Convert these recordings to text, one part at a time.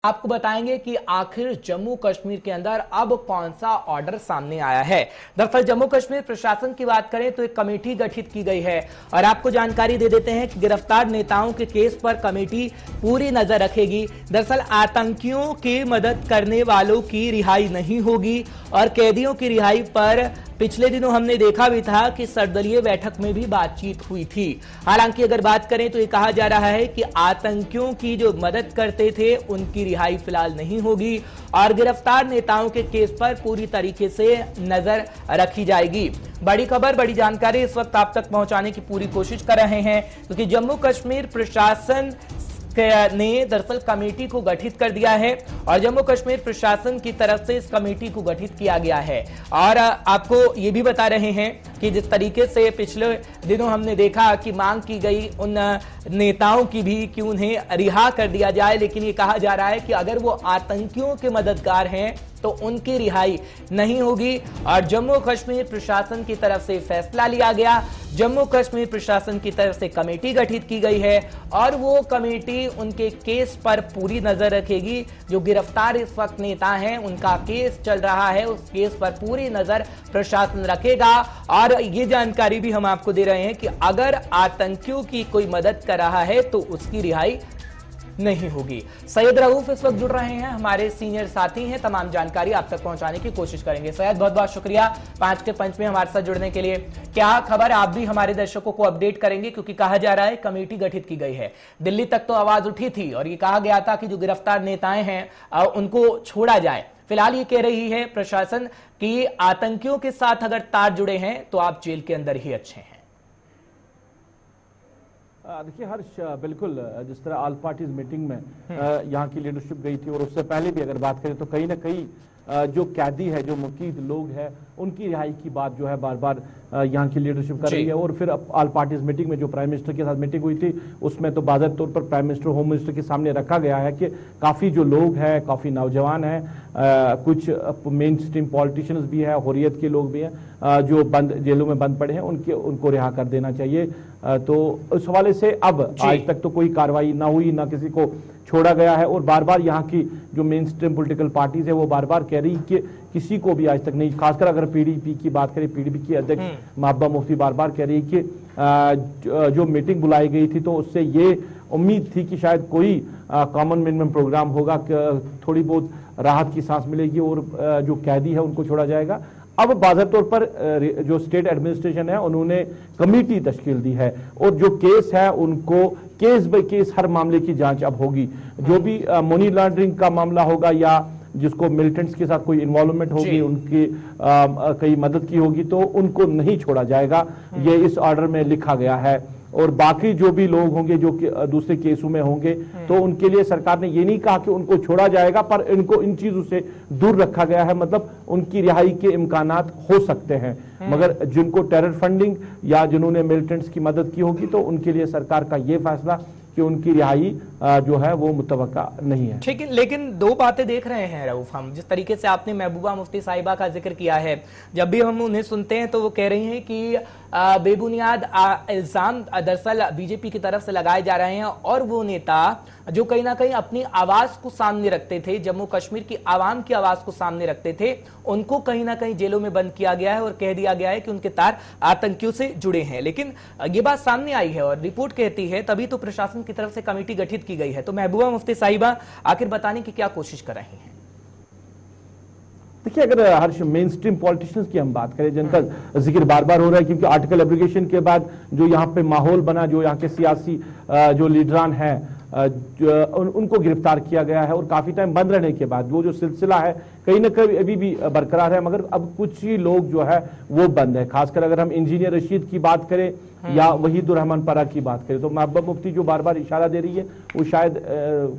आपको बताएंगे कि आखिर जम्मू कश्मीर के अंदर अब कौन सा ऑर्डर सामने आया है। दरअसल जम्मू कश्मीर प्रशासन की बात करें तो एक कमेटी गठित की गई है और आपको जानकारी दे देते हैं कि गिरफ्तार नेताओं के केस पर कमेटी पूरी नजर रखेगी। दरअसल आतंकियों की मदद करने वालों की रिहाई नहीं होगी और कैदियों की रिहाई पर पिछले दिनों हमने देखा भी था कि सर्वदलीय बैठक में भी बातचीत हुई थी। हालांकि अगर बात करें तो ये कहा जा रहा है कि आतंकियों की जो मदद करते थे उनकी रिहाई फिलहाल नहीं होगी और गिरफ्तार नेताओं के केस पर पूरी तरीके से नजर रखी जाएगी। बड़ी खबर, बड़ी जानकारी इस वक्त आप तक पहुंचाने की पूरी कोशिश कर रहे हैं क्योंकि जम्मू कश्मीर प्रशासन ने दरअसल कमेटी को गठित कर दिया है और जम्मू कश्मीर प्रशासन की तरफ से इस कमेटी को गठित किया गया है। और आपको ये भी बता रहे हैं कि जिस तरीके से पिछले दिनों हमने देखा कि मांग की गई उन नेताओं की भी कि उन्हें रिहा कर दिया जाए, लेकिन ये कहा जा रहा है कि अगर वो आतंकियों के मददगार हैं तो उनकी रिहाई नहीं होगी और जम्मू कश्मीर प्रशासन की तरफ से फैसला लिया गया। जम्मू कश्मीर प्रशासन की तरफ से कमेटी गठित की गई है और वो कमेटी उनके केस पर पूरी नजर रखेगी। जो गिरफ्तार इस वक्त नेता हैं उनका केस चल रहा है, उस केस पर पूरी नजर प्रशासन रखेगा। और ये जानकारी भी हम आपको दे रहे हैं कि अगर आतंकियों की कोई मदद कर रहा है तो उसकी रिहाई नहीं होगी। सैयद रऊफ इस वक्त जुड़ रहे हैं, हमारे सीनियर साथी हैं, तमाम जानकारी आप तक पहुंचाने की कोशिश करेंगे। सैयद बहुत बहुत शुक्रिया 5 के पंच में हमारे साथ जुड़ने के लिए। क्या खबर, आप भी हमारे दर्शकों को अपडेट करेंगे क्योंकि कहा जा रहा है कमेटी गठित की गई है। दिल्ली तक तो आवाज उठी थी और ये कहा गया था कि जो गिरफ्तार नेताएं हैं उनको छोड़ा जाए। फिलहाल ये कह रही है प्रशासन कि आतंकियों के साथ अगर तार जुड़े हैं तो आप जेल के अंदर ही अच्छे हैं। देखिए हर्ष, बिल्कुल जिस तरह ऑल पार्टीज मीटिंग में यहाँ की लीडरशिप गई थी और उससे पहले भी अगर बात करें तो कहीं ना कहीं जो कैदी है, जो मुकीद लोग हैं, उनकी रिहाई की बात जो है बार बार यहाँ की लीडरशिप कर रही है। और फिर ऑल पार्टीज मीटिंग में जो प्राइम मिनिस्टर के साथ मीटिंग हुई थी उसमें तो बाज़ाहिर तौर पर प्राइम मिनिस्टर, होम मिनिस्टर के सामने रखा गया है कि काफ़ी जो लोग हैं, काफ़ी नौजवान हैं, कुछ मेन स्ट्रीम पॉलिटिशियंस भी है, हुर्रियत के लोग भी हैं, जो बंद जेलों में बंद पड़े हैं, उनको रिहा कर देना चाहिए। तो उस हवाले से अब आज तक तो कोई कार्रवाई ना हुई, ना किसी को छोड़ा गया है और बार बार यहाँ की जो मेन स्ट्रीम पोलिटिकल पार्टीज है वो बार बार कह रही कि किसी को भी आज तक नहीं, खासकर अगर पीडीपी की बात करें, पीडीपी की अध्यक्ष महबूबा मुफ्ती बार बार कह रही कि जो मीटिंग बुलाई गई थी तो उससे ये उम्मीद थी कि शायद कोई कॉमन मिनिमम प्रोग्राम होगा, थोड़ी बहुत राहत की सांस मिलेगी और जो कैदी है उनको छोड़ा जाएगा। अब बाज़ाहिर तौर पर जो स्टेट एडमिनिस्ट्रेशन है उन्होंने कमेटी तश्कील दी है और जो केस है उनको केस बाय केस हर मामले की जांच अब होगी। जो भी मनी लॉन्ड्रिंग का मामला होगा या जिसको मिलिटेंट्स के साथ कोई इन्वॉल्वमेंट होगी, उनकी कई मदद की होगी, तो उनको नहीं छोड़ा जाएगा, ये इस ऑर्डर में लिखा गया है। और बाकी जो भी लोग होंगे जो कि दूसरे केसों में होंगे तो उनके लिए सरकार ने ये नहीं कहा कि उनको छोड़ा जाएगा, पर इनको इन चीजों से दूर रखा गया है, मतलब उनकी रिहाई के इम्कानात हो सकते हैं। मगर जिनको टेरर फंडिंग या जिन्होंने मिलिटेंट्स की मदद की होगी तो उनके लिए सरकार का ये फैसला कि उनकी रिहाई जो है वो मुतवक्का नहीं है। ठीक है, लेकिन दो बातें देख रहे हैं रऊफ हम, जिस तरीके से आपने महबूबा मुफ्ती साहिबा का जिक्र किया है, जब भी हम उन्हें सुनते हैं तो वो कह रही हैं कि बेबुनियाद इल्जाम दरअसल बीजेपी की तरफ से लगाए जा रहे हैं और वो नेता जो कहीं ना कहीं अपनी आवाज को सामने रखते थे, जम्मू कश्मीर की आवाम की आवाज को सामने रखते थे, उनको कहीं ना कहीं जेलों में बंद किया गया है और कह दिया गया है कि उनके तार आतंकियों से जुड़े हैं। लेकिन ये बात सामने आई है और रिपोर्ट कहती है तभी तो प्रशासन की तरफ से कमेटी गठित की गई है। तो महबूबा मुफ्ती साहिबा आखिर बताने की क्या कोशिश कर रही हैं? देखिए, अगर हर्ष मेन स्ट्रीम पॉलिटिशियंस की हम बात करें जिनका जिक्र बार बार हो रहा है, क्योंकि आर्टिकल एब्रिगेशन के बाद जो यहाँ पे माहौल बना, जो यहाँ के सियासी जो लीडरान हैं उनको गिरफ्तार किया गया है और काफी टाइम बंद रहने के बाद वो जो सिलसिला है कहीं ना कहीं अभी भी बरकरार है, मगर अब कुछ ही लोग जो है वो बंद है। खासकर अगर हम इंजीनियर रशीद की बात करें या वहीद रहमान परा की बात करें तो महबूबा मुफ्ती जो बार बार इशारा दे रही है वो शायद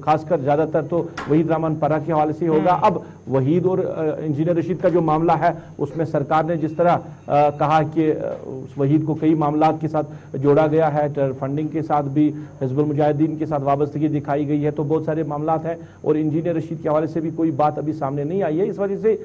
खासकर ज्यादातर तो वहीद रहमान परा के हवाले से होगा। अब वहीद और इंजीनियर रशीद का जो मामला है उसमें सरकार ने जिस तरह कहा कि उस वहीद को कई मामला के साथ जोड़ा गया है, टेरर फंडिंग के साथ भी, हिजबुल मुजाहिदीन के साथ वाबस्तगी दिखाई गई है, तो बहुत सारे मामला हैं और इंजीनियर रशीद के हवाले से भी कोई बात अभी सामने नहीं आई है। इस वजह से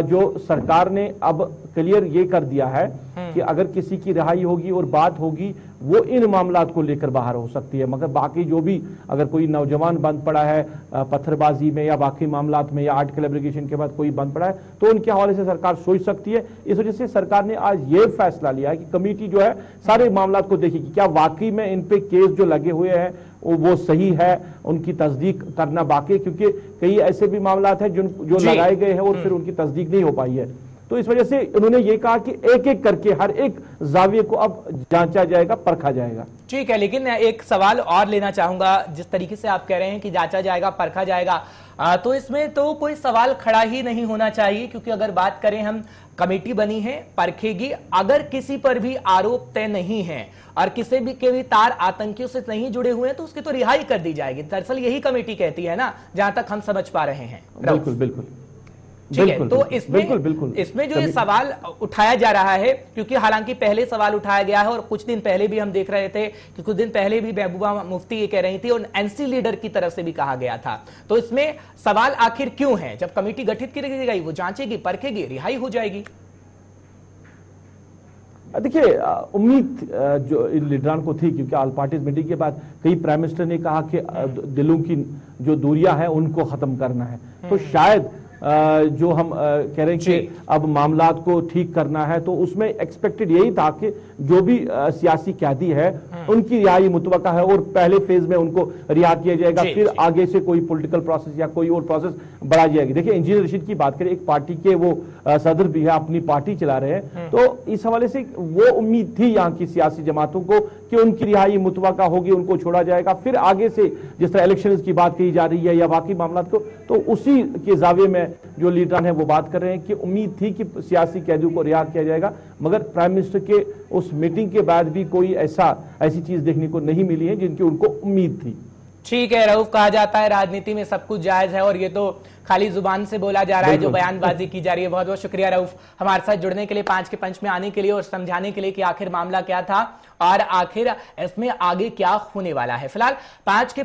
जो सरकार ने अब क्लियर ये कर दिया है कि अगर किसी की रिहाई होगी और बात होगी वो इन मामलात को लेकर बाहर हो सकती है, मगर बाकी जो भी अगर कोई नौजवान बंद पड़ा है पत्थरबाजी में या बाकी मामलात में या आर्टिकल एब्लिगेशन के बाद कोई बंद पड़ा है तो उनके हवाले से सरकार सोच सकती है। इस वजह से सरकार ने आज ये फैसला लिया है कि कमेटी जो है सारे मामलात को देखेगी, क्या वाकई में इन पे केस जो लगे हुए हैं वो सही है, उनकी तस्दीक करना बाकी, क्योंकि कई ऐसे भी मामलात हैं जो लगाए गए हैं और फिर उनकी तस्दीक नहीं हो पाई है। तो इस वजह से उन्होंने ये कहा कि एक एक करके हर एक जाविये को अब जांचा जाएगा, परखा जाएगा। ठीक है, लेकिन एक सवाल और लेना चाहूंगा। जिस तरीके से आप कह रहे हैं कि जांचा जाएगा, परखा जाएगा, तो इसमें तो कोई सवाल खड़ा ही नहीं होना चाहिए, क्योंकि अगर बात करें हम, कमेटी बनी है, परखेगी, अगर किसी पर भी आरोप तय नहीं है और किसी भी के भी तार आतंकियों से नहीं जुड़े हुए हैं तो उसकी तो रिहाई कर दी जाएगी। दरअसल यही कमेटी कहती है ना, जहां तक हम समझ पा रहे हैं। बिल्कुल बिल्कुल ठीक है, तो इसमें जो ये सवाल उठाया जा रहा है, क्योंकि हालांकि पहले सवाल उठाया गया है और कुछ दिन पहले भी हम देख रहे थे कि कुछ दिन पहले भी महबूबा मुफ्ती ये कह रही थी और एनसी लीडर की तरफ से भी कहा गया था। तो इसमें सवाल आखिर क्यों है? जब कमेटी गठित की गई, वो जांचेगी, परखेगी, रिहाई हो जाएगी। देखिए, उम्मीद जो इन लीडरान को थी, क्योंकि ऑल पार्टीज मीटिंग के बाद कई प्राइम मिनिस्टर ने कहा कि दिलों की जो दूरियां हैं उनको खत्म करना है, तो शायद जो हम कह रहे हैं कि अब मामलात को ठीक करना है, तो उसमें एक्सपेक्टेड यही था कि जो भी सियासी कैदी है उनकी रिहाई मुतवक्का है और पहले फेज में उनको रिहा किया जाएगा, फिर आगे से कोई पॉलिटिकल प्रोसेस या कोई और प्रोसेस बढ़ा जाएगी। देखिए, इंजीनियर रशीद की बात करें, एक पार्टी के वो सदर भी है, अपनी पार्टी चला रहे हैं, तो इस हवाले से वो उम्मीद थी यहाँ की सियासी जमातों को कि उनकी रिहाई मुतवक्का होगी, उनको छोड़ा जाएगा, फिर आगे से जिस तरह इलेक्शन की बात कही जा रही है या बाकी मामलात को, तो उसी के जाविये में जो लीडर हैं वो बात कर रहे हैं कि उम्मीद थी कि सियासी कैदियों को रिहा किया जाएगा, मगर प्राइम मिनिस्टर के उस मीटिंग के बाद भी कोई ऐसी चीज देखने को नहीं मिली है जिनकी उनको उम्मीद थी। ठीक है रऊफ, कहा जाता है राजनीति में सब कुछ जायज है और ये तो खाली जुबान से बोला जा रहा है, जो बयानबाजी की जा रही है। बहुत बहुत शुक्रिया रऊफ हमारे साथ जुड़ने के लिए, 5 के पंच में आने के लिए और समझाने के लिए कि आखिर मामला क्या था और आखिर इसमें आगे क्या होने वाला है। फिलहाल 5 के